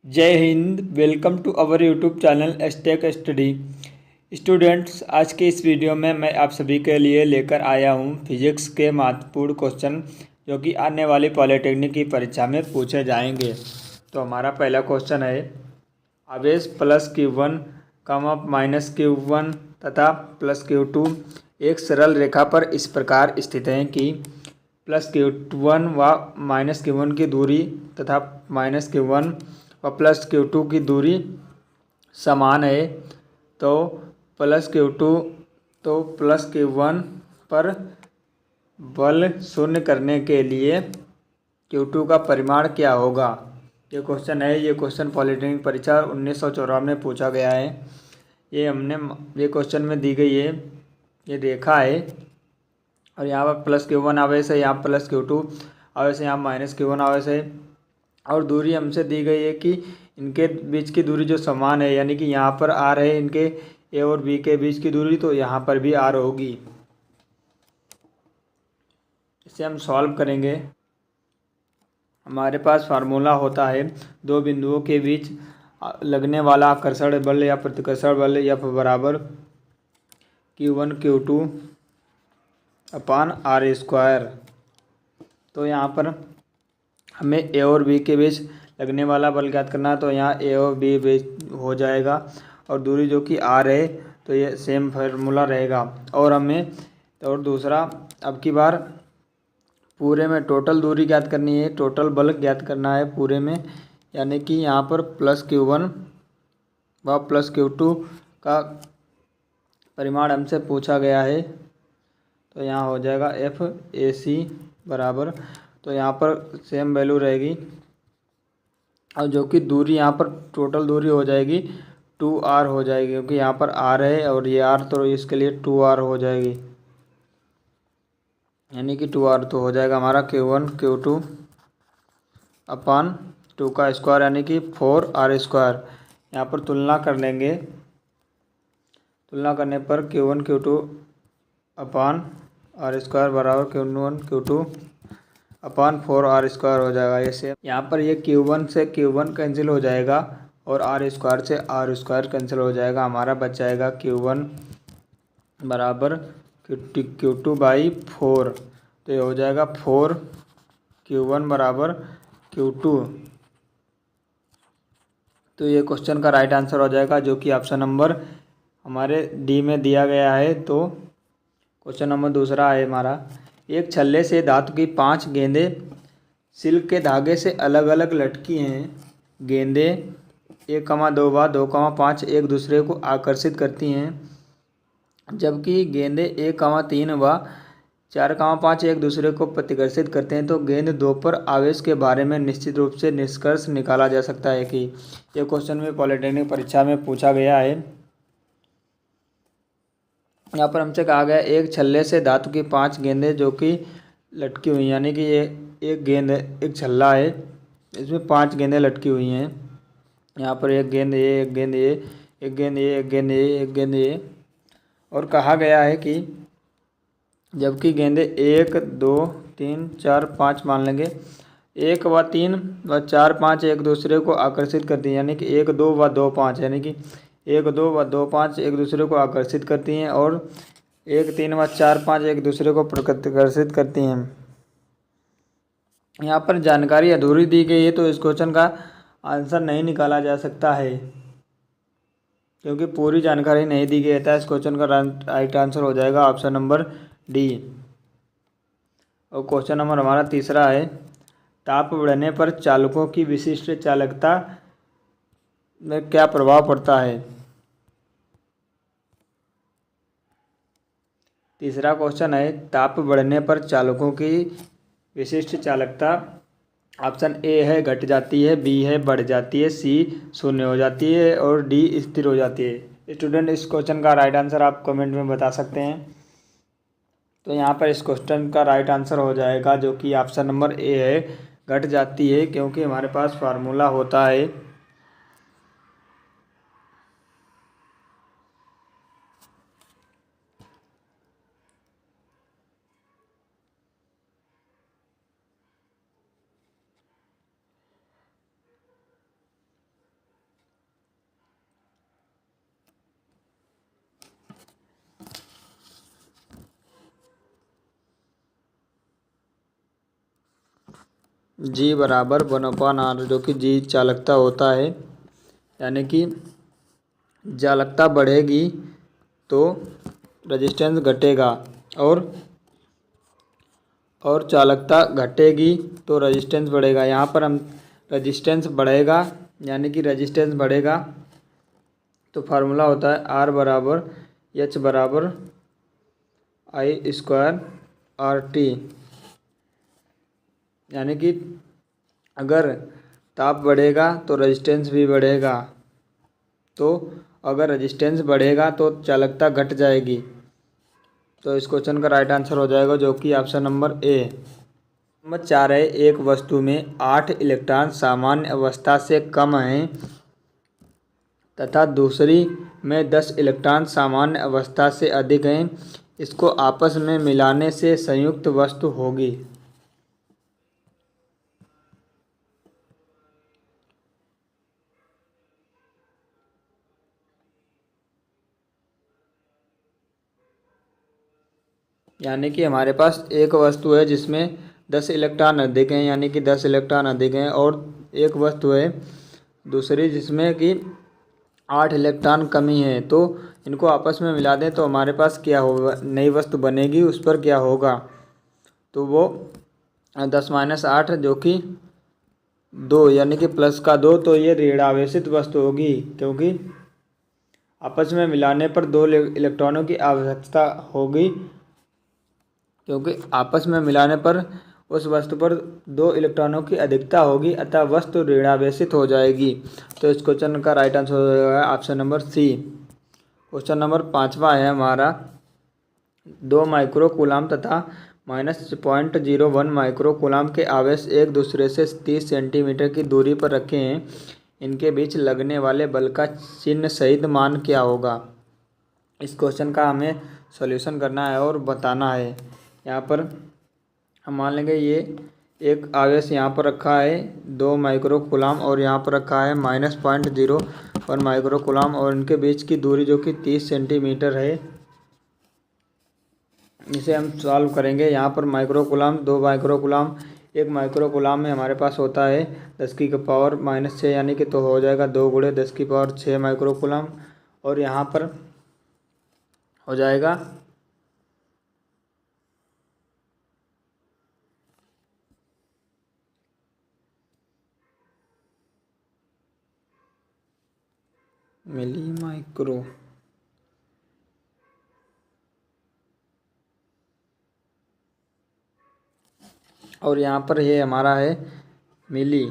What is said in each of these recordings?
जय हिंद। Welcome to our YouTube channel STech study. Students, आज के इस वीडियो में मैं आप सभी के लिए लेकर आया हूं फिजिक्स के महत्वपूर्ण क्वेश्चन जो कि आने वाली पॉलिटेक्निक की परीक्षा में पूछे जाएंगे। तो हमारा पहला क्वेश्चन है, आवेश प्लस Q1 माइनस Q1 तथा प्लस Q2 एक सरल रेखा पर इस प्रकार स्थित हैं कि प्लस Q1 व माइनस Q1 की दूरी तथा माइनस Q1 व प्लस Q2 की दूरी समान है। तो प्लस Q1 पर बल शून्य करने के लिए Q2 का परिमाण क्या होगा। ये क्वेश्चन है। ये क्वेश्चन पॉलिटेक्निक परीक्षा 1954 में पूछा गया है। ये क्वेश्चन में दी गई है, ये रेखा है और यहाँ पर प्लस Q1 आवेश है, यहाँ प्लस Q2 आवेश है, यहाँ माइनस Q1 आवेश है और दूरी हमसे दी गई है कि इनके बीच की दूरी जो समान है, यानी कि यहाँ पर R है इनके ए और बी के बीच की दूरी, तो यहाँ पर भी R होगी। इसे हम सॉल्व करेंगे। हमारे पास फार्मूला होता है, दो बिंदुओं के बीच लगने वाला आकर्षण बल या प्रतिकर्षण बल F बराबर Q1 Q2 अपान R²। तो यहाँ पर हमें ए और बी के बीच लगने वाला बल ज्ञात करना है, तो यहाँ ए और बी बीच हो जाएगा और दूरी जो कि R है, तो ये सेम फार्मूला रहेगा। और दूसरा, अब की बार पूरे में टोटल दूरी ज्ञात करनी है, टोटल बल ज्ञात करना है पूरे में, यानी कि यहाँ पर प्लस Q1 व प्लस Q2 का परिमाण हमसे पूछा गया है। तो यहाँ हो जाएगा FAC बराबर, तो यहाँ पर सेम वैल्यू रहेगी और जो कि दूरी यहाँ पर टोटल दूरी हो जाएगी 2R हो जाएगी, क्योंकि यहाँ पर R है और ये R, तो इसके लिए 2R हो जाएगी, यानी कि 2R तो हो जाएगा हमारा Q1 Q2 अपान 2 का स्क्वायर, यानी कि 4R²। यहाँ पर तुलना कर लेंगे। तुलना करने पर Q1 Q2 अपान R² बराबर Q1 Q2 अपान 4R² हो जाएगा। ऐसे यहाँ पर ये Q1 से Q1 कैंसिल हो जाएगा और R² से R² कैंसिल हो जाएगा। हमारा बच जाएगा Q1 बराबर Q2 बाई 4, तो ये हो जाएगा 4 Q1 बराबर Q2। तो ये क्वेश्चन का राइट आंसर हो जाएगा, जो कि ऑप्शन नंबर हमारे डी में दिया गया है। तो क्वेश्चन नंबर दूसरा है हमारा, एक छल्ले से धातु की 5 गेंदें सिल्क के धागे से अलग अलग लटकी हैं। गेंदें 1,2 व 2,5 एक दूसरे को आकर्षित करती हैं, जबकि गेंदें 1,3 व 4,5 एक दूसरे को प्रतिकर्षित करते हैं। तो गेंद 2 पर आवेश के बारे में निश्चित रूप से निष्कर्ष निकाला जा सकता है कि। ये क्वेश्चन में पॉलिटेक्निक परीक्षा में पूछा गया है। यहाँ पर हमसे कहा गया एक छल्ले से धातु की 5 गेंदें जो कि लटकी हुई, यानी कि ये एक गेंद है, एक छल्ला है, इसमें 5 गेंदें लटकी हुई हैं। यहाँ पर एक गेंद ये, एक गेंद ये, एक गेंद ये, एक गेंद ये, एक गेंद ये, और कहा गया है कि जबकि गेंदें 1 2 3 4 5 मान लेंगे, 1 व 3 व 4 5 एक दूसरे को आकर्षित करती हैं, यानी कि 1 2 व 2 5, यानी कि 1 2 व 2 5 एक दूसरे को आकर्षित करती हैं और 1 3 व 4 5 एक दूसरे को प्रतिकर्षित करती हैं। यहाँ पर जानकारी अधूरी दी गई है, तो इस क्वेश्चन का आंसर नहीं निकाला जा सकता है, क्योंकि पूरी जानकारी नहीं दी गई है। इस क्वेश्चन का राइट आंसर हो जाएगा ऑप्शन नंबर डी। और क्वेश्चन नंबर हमारा तीसरा है, ताप बढ़ने पर चालकों की विशिष्ट चालकता में क्या प्रभाव पड़ता है। तीसरा क्वेश्चन है, ताप बढ़ने पर चालकों की विशिष्ट चालकता ऑप्शन ए है घट जाती है, बी है बढ़ जाती है, सी शून्य हो जाती है और डी स्थिर हो जाती है। स्टूडेंट, इस क्वेश्चन का राइट आंसर आप कमेंट में बता सकते हैं। तो यहाँ पर इस क्वेश्चन का राइट आंसर हो जाएगा, जो कि ऑप्शन नंबर ए है घट जाती है, क्योंकि हमारे पास फार्मूला होता है जी बराबर 1/r, जो कि जी चालकता होता है। यानी कि चालकता बढ़ेगी तो रेजिस्टेंस घटेगा, और चालकता घटेगी तो रेजिस्टेंस बढ़ेगा। यहाँ पर हम रेजिस्टेंस बढ़ेगा, यानी कि रेजिस्टेंस बढ़ेगा तो फार्मूला होता है R बराबर H बराबर I² RT। यानी कि अगर ताप बढ़ेगा तो रेजिस्टेंस भी बढ़ेगा, तो अगर रेजिस्टेंस बढ़ेगा तो चालकता घट जाएगी। तो इस क्वेश्चन का राइट आंसर हो जाएगा, जो कि ऑप्शन नंबर ए। नंबर 4 है, एक वस्तु में 8 इलेक्ट्रॉन सामान्य अवस्था से कम हैं तथा दूसरी में 10 इलेक्ट्रॉन सामान्य अवस्था से अधिक हैं, इसको आपस में मिलाने से संयुक्त वस्तु होगी। यानी कि हमारे पास एक वस्तु है जिसमें 10 इलेक्ट्रॉन अधिक हैं, यानी कि 10 इलेक्ट्रॉन अधिक हैं, और एक वस्तु है दूसरी जिसमें कि 8 इलेक्ट्रॉन कमी है। तो इनको आपस में मिला दें तो हमारे पास क्या होगा, नई वस्तु बनेगी। उस पर क्या होगा, तो वो 10-8 जो कि 2, यानी कि +2, तो ये ऋणावेशित वस्तु होगी, क्योंकि आपस में मिलाने पर 2 इलेक्ट्रॉनों की आवश्यकता होगी, क्योंकि आपस में मिलाने पर उस वस्तु पर 2 इलेक्ट्रॉनों की अधिकता होगी, अतः वस्तु ऋणावेशित हो जाएगी। तो इस क्वेश्चन का राइट आंसर हो जाएगा option number C. Question number 5वां है हमारा, 2 माइक्रोकूलाम तथा -0.01 माइक्रोकूलाम के आवेश एक दूसरे से 30 सेंटीमीटर की दूरी पर रखे हैं, इनके बीच लगने वाले बल का चिन्ह सहित मान क्या होगा। इस क्वेश्चन का हमें सॉल्यूशन करना है और बताना है। यहाँ पर हम मान लेंगे ये एक आवेश यहाँ पर रखा है 2 माइक्रोकूलाम, और यहाँ पर रखा है -0.01 माइक्रोकूलाम, और इनके बीच की दूरी जो कि 30 सेंटीमीटर है। इसे हम सॉल्व करेंगे। यहाँ पर माइक्रोकूलाम, 2 माइक्रोकूलाम, एक माइक्रोकूलाम में हमारे पास होता है 10⁻⁻6, यानी कि तो हो जाएगा 2 × 10⁻6 माइक्रोकूलाम, और यहाँ पर हो जाएगा मिली माइक्रो। और यहाँ पर ये हमारा है मिली,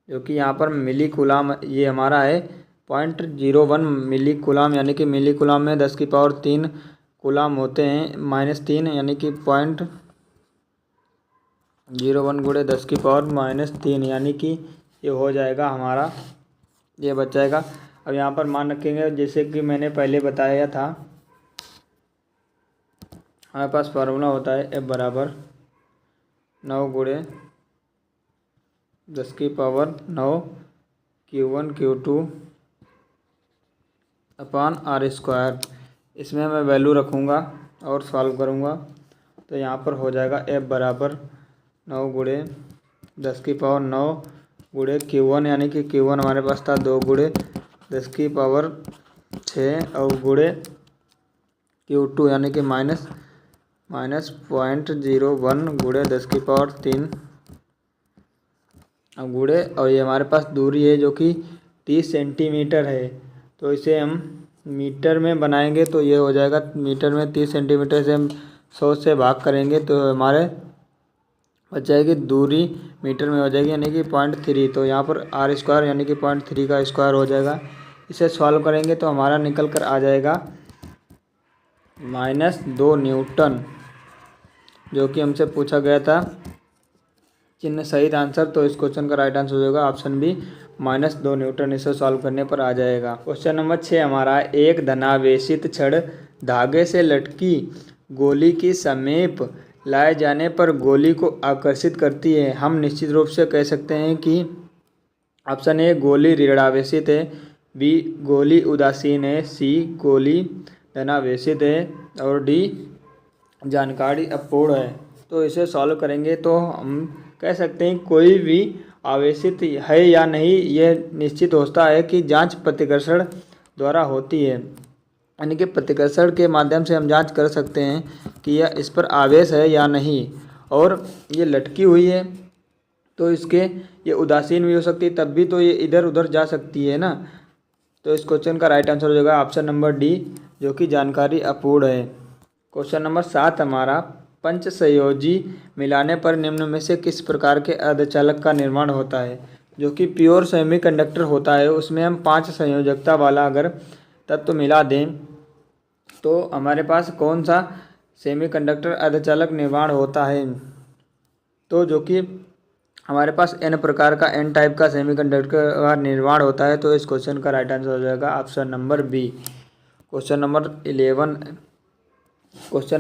जो कि यहाँ पर मिली कूलाम ये हमारा है 0.01 मिली कूलाम, यानी कि मिली कूलाम में 10⁻³ कूलाम होते हैं, -3, यानी कि 0.01 × 10⁻³ यानी कि ये हो जाएगा हमारा, ये बच जाएगा। अब यहाँ पर मान रखेंगे, जैसे कि मैंने पहले बताया था, हमारे पास फार्मूला होता है F बराबर 9 × 10⁻⁹ Q1 Q2 /r²। इसमें मैं वैल्यू रखूँगा और सॉल्व करूँगा, तो यहाँ पर हो जाएगा F बराबर 9 × 10⁻⁹ × Q1, यानी कि Q1 हमारे पास था 2 × 10⁻6, और × Q2 यानी कि -0.01 × 10⁻³ अब गुणे, और ये हमारे पास दूरी है जो कि 30 सेंटीमीटर है, तो इसे हम मीटर में बनाएंगे तो ये हो जाएगा मीटर में 30 सेंटीमीटर से हम 100 से भाग करेंगे तो हमारे बच जाएगी दूरी मीटर में हो जाएगी, यानी कि 0.3। तो यहाँ पर r² यानी कि 0.3 का स्क्वायर हो जाएगा। इसे सॉल्व करेंगे तो हमारा निकल कर आ जाएगा -2 न्यूटन, जो कि हमसे पूछा गया था चिन्ह सहित आंसर। तो इस क्वेश्चन का राइट आंसर हो जाएगा ऑप्शन बी -2 न्यूटन। इसे सॉल्व करने पर आ जाएगा। क्वेश्चन नंबर 6 हमारा, एक धनावेशित छड़ धागे से लटकी गोली की समीप लाए जाने पर गोली को आकर्षित करती है। हम निश्चित रूप से कह सकते हैं कि ऑप्शन ए गोली ऋणावेशित है, बी गोली उदासीन है, सी गोली धनावेशित है, और डी जानकारी अपूर्ण है। तो इसे सॉल्व करेंगे तो हम कह सकते हैं कोई भी आवेशित है या नहीं यह निश्चित होता है कि जांच प्रतिकर्षण द्वारा होती है। यानी कि प्रतिकर्षण के माध्यम से हम जांच कर सकते हैं कि यह इस पर आवेश है या नहीं। और ये लटकी हुई है तो इसके ये उदासीन भी हो सकती है, तब भी तो ये इधर उधर जा सकती है ना। तो इस क्वेश्चन का राइट आंसर हो जाएगा ऑप्शन नंबर डी, जो कि जानकारी अपूर्ण है। क्वेश्चन नंबर 7 हमारा, पंच संयोजी मिलाने पर निम्न में से किस प्रकार के अर्धचालक का निर्माण होता है। जो कि प्योर सेमीकंडक्टर होता है, उसमें हम 5 संयोजकता वाला अगर तत्व मिला दें तो हमारे पास कौन सा सेमीकंडक्टर अर्धचालक निर्माण होता है। तो जो कि हमारे पास एन प्रकार का एन टाइप का सेमीकंडक्टर का निर्माण होता है। तो इस क्वेश्चन का राइट आंसर हो जाएगा option number B. Question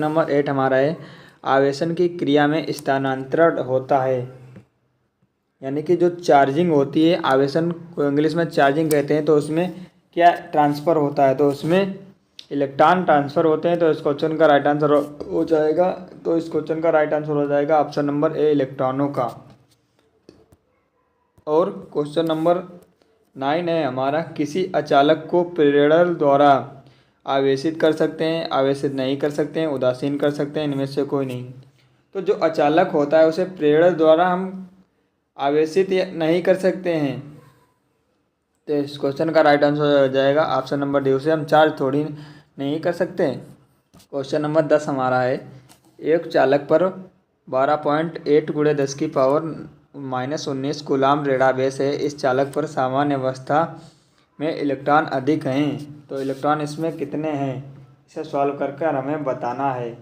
number 8 हमारा है, आवेशन की क्रिया में स्थानांतरण होता है। यानी कि जो चार्जिंग होती है, आवेशन को इंग्लिश में चार्जिंग कहते हैं, तो उसमें क्या ट्रांसफ़र होता है, तो उसमें इलेक्ट्रॉन ट्रांसफ़र होते हैं। तो इस क्वेश्चन का राइट आंसर हो जाएगा, तो इस क्वेश्चन का राइट आंसर हो जाएगा ऑप्शन नंबर ए, इलेक्ट्रॉनों का। और क्वेश्चन नंबर 9 है हमारा, किसी अचालक को प्रेरण द्वारा आवेशित कर सकते हैं, आवेशित नहीं कर सकते हैं, उदासीन कर सकते हैं, इनमें से कोई नहीं। तो जो अचालक होता है उसे प्रेरण द्वारा हम आवेशित नहीं कर सकते हैं। तो इस क्वेश्चन का राइट आंसर हो जाएगा ऑप्शन नंबर डी, उसे हम चार्ज थोड़ी नहीं कर सकते। क्वेश्चन नंबर 10 हमारा है, एक चालक पर 12.8 × 10⁻⁻19 कूलाम ऋणावेश है। इस चालक पर सामान्य अवस्था में इलेक्ट्रॉन अधिक हैं। तो इलेक्ट्रॉन इसमें कितने हैं, इसे सॉल्व करके हमें बताना है।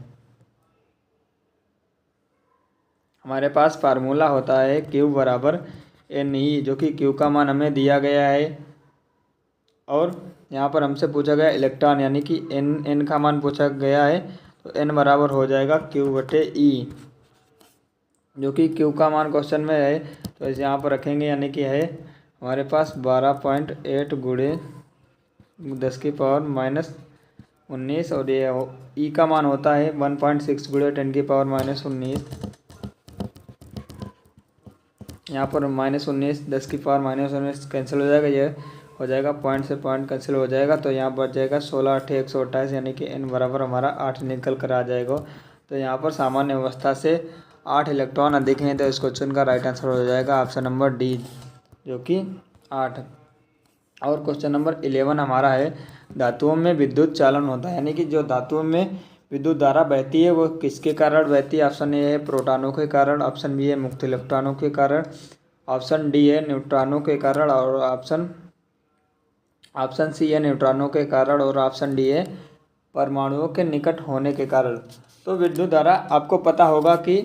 हमारे पास फार्मूला होता है Q बराबर NE, जो कि Q का मान हमें दिया गया है और यहाँ पर हमसे पूछा गया इलेक्ट्रॉन, यानी कि N का मान पूछा गया है। तो N बराबर हो जाएगा Q/E, जो कि Q का मान क्वेश्चन में है। तो इसे यहाँ पर रखेंगे, यानी कि है हमारे पास 12.8 × 10⁻⁻19 और ये E का मान होता है 1.6 × 10⁻⁻19। यहाँ पर -19 10⁻⁻19 कैंसिल हो जाएगा, ये हो जाएगा पॉइंट से पॉइंट कैंसिल हो जाएगा। तो यहाँ बच जाएगा 16 8 128, यानी कि N बराबर हमारा 8 निकल कर आ जाएगा। तो यहाँ पर सामान्य अवस्था से 8 इलेक्ट्रॉन अधिक हैं। तो इस क्वेश्चन का राइट आंसर हो जाएगा ऑप्शन नंबर डी, जो कि 8। और क्वेश्चन नंबर 11 हमारा है, धातुओं में विद्युत चालन होता है। यानी कि जो धातुओं में विद्युत धारा बहती है वो किसके कारण बहती है। ऑप्शन ए है प्रोटॉनों के कारण, ऑप्शन बी है मुक्त इलेक्ट्रॉनों के कारण, ऑप्शन डी है न्यूट्रॉनों के कारण, और ऑप्शन सी है न्यूट्रॉनों के कारण, और ऑप्शन डी है परमाणुओं के निकट होने के कारण। तो विद्युत धारा आपको पता होगा कि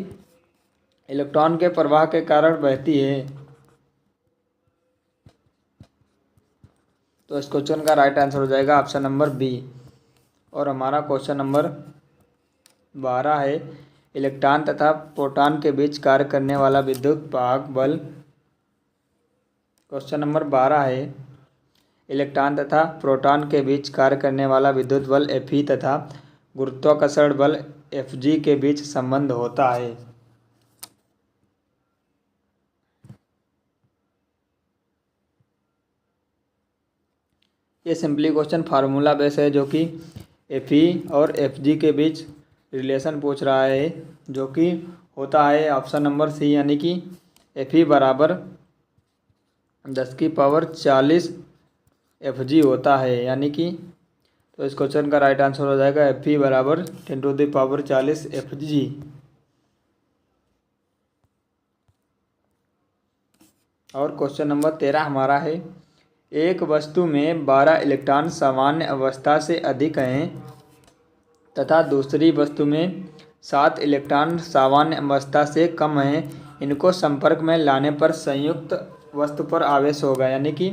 इलेक्ट्रॉन के प्रवाह के कारण बहती है। तो इस क्वेश्चन का राइट आंसर हो जाएगा ऑप्शन नंबर बी। और हमारा क्वेश्चन नंबर 12 है, इलेक्ट्रॉन तथा प्रोटॉन के बीच कार्य करने वाला विद्युत वाहक बल। क्वेश्चन नंबर 12 है, इलेक्ट्रॉन तथा प्रोटॉन के बीच कार्य करने वाला विद्युत बल Fe तथा गुरुत्वाकर्षण बल Fg के बीच संबंध होता है। ये सिंपली क्वेश्चन फार्मूला बेस है, जो कि Fe और Fg के बीच रिलेशन पूछ रहा है, जो कि होता है ऑप्शन नंबर सी, यानी कि Fe बराबर 10⁻40 Fg होता है। यानी कि तो इस क्वेश्चन का राइट आंसर हो जाएगा Fe बराबर 10⁻40 Fg। और क्वेश्चन नंबर 13 हमारा है, एक वस्तु में 12 इलेक्ट्रॉन सामान्य अवस्था से अधिक हैं तथा दूसरी वस्तु में 7 इलेक्ट्रॉन सामान्य अवस्था से कम हैं। इनको संपर्क में लाने पर संयुक्त वस्तु पर आवेश होगा। यानी कि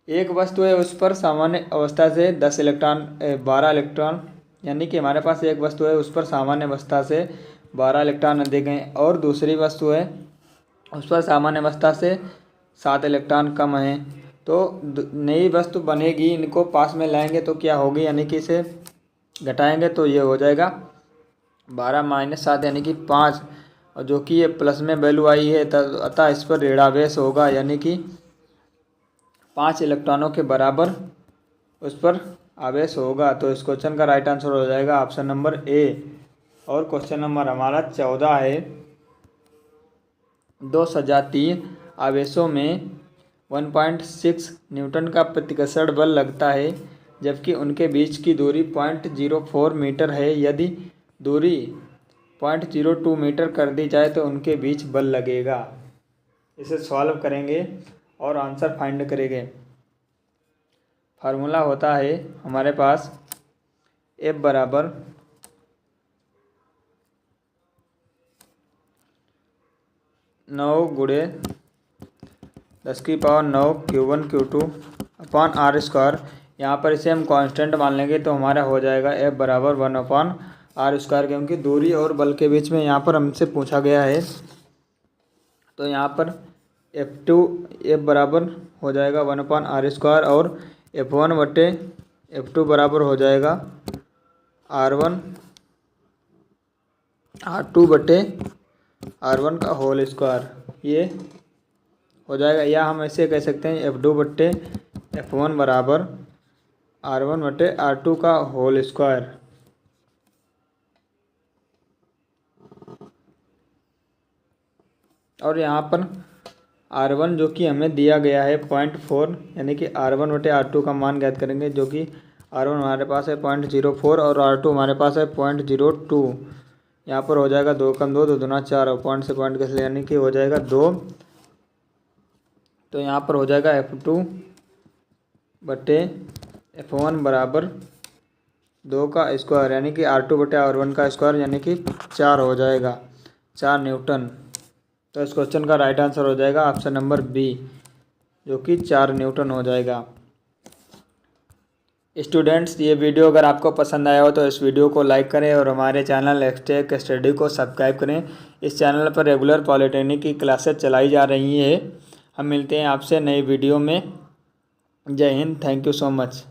एक वस्तु है उस पर सामान्य अवस्था से 12 इलेक्ट्रॉन, यानी कि हमारे पास एक वस्तु है उस पर सामान्य अवस्था से 12 इलेक्ट्रॉन अधिक हैं, और दूसरी वस्तु है उस पर सामान्य अवस्था से 7 इलेक्ट्रॉन कम हैं। तो नई वस्तु बनेगी, इनको पास में लाएंगे तो क्या होगी, यानी कि इसे घटाएंगे तो ये हो जाएगा 12 माइनस 7 यानी कि 5, और जो कि ये प्लस में वैल्यू आई है अतः इस पर ऋणावेश होगा, यानी कि 5 इलेक्ट्रॉनों के बराबर उस पर आवेश होगा। तो इस क्वेश्चन का राइट आंसर हो जाएगा ऑप्शन नंबर ए। और क्वेश्चन नंबर हमारा 14 है, दो सजातीय आवेशों में 1.6 न्यूटन का प्रतिकर्षण बल लगता है जबकि उनके बीच की दूरी 0.04 मीटर है। यदि दूरी 0.02 मीटर कर दी जाए तो उनके बीच बल लगेगा। इसे सॉल्व करेंगे और आंसर फाइंड करेंगे। फार्मूला होता है हमारे पास F बराबर 9 गुणे 10⁹ Q1 Q2 upon are square. यहाँ पर इसे हम कांस्टेंट मान लेंगे तो हमारा हो जाएगा F बराबर 1/r², क्योंकि दूरी और बल के बीच में यहाँ पर हमसे पूछा गया है। तो यहाँ पर F बराबर हो जाएगा 1/r² और F1/F2 बराबर हो जाएगा R1 का होल स्क्वायर। ये हो जाएगा, या हम ऐसे कह सकते हैं F2/F1 बराबर R1/R2 का होल स्क्वायर। और यहाँ पर R1 जो कि हमें दिया गया है 0.4, यानी कि R1/R2 का मान ज्ञात करेंगे, जो कि R1 हमारे पास है 0.04 और R2 हमारे पास है 0.02। यहाँ पर हो जाएगा 2 कम 2 2 दूना 4 और पॉइंट से पॉइंट कैसे, यानी कि हो जाएगा 2। तो यहाँ पर हो जाएगा F2/F1 बराबर 2 का स्क्वायर, यानी कि R2/R1 का स्क्वायर, यानी कि 4 हो जाएगा, 4 न्यूटन। तो इस क्वेश्चन का राइट आंसर हो जाएगा ऑप्शन नंबर बी, जो कि 4 न्यूटन हो जाएगा। स्टूडेंट्स, ये वीडियो अगर आपको पसंद आया हो तो इस वीडियो को लाइक करें और हमारे चैनल एक्सटेक स्टडी को सब्सक्राइब करें। इस चैनल पर रेगुलर पॉलिटेक्निक की क्लासेस चलाई जा रही है। हम मिलते हैं आपसे नई वीडियो में। जय Hind, thank you so much.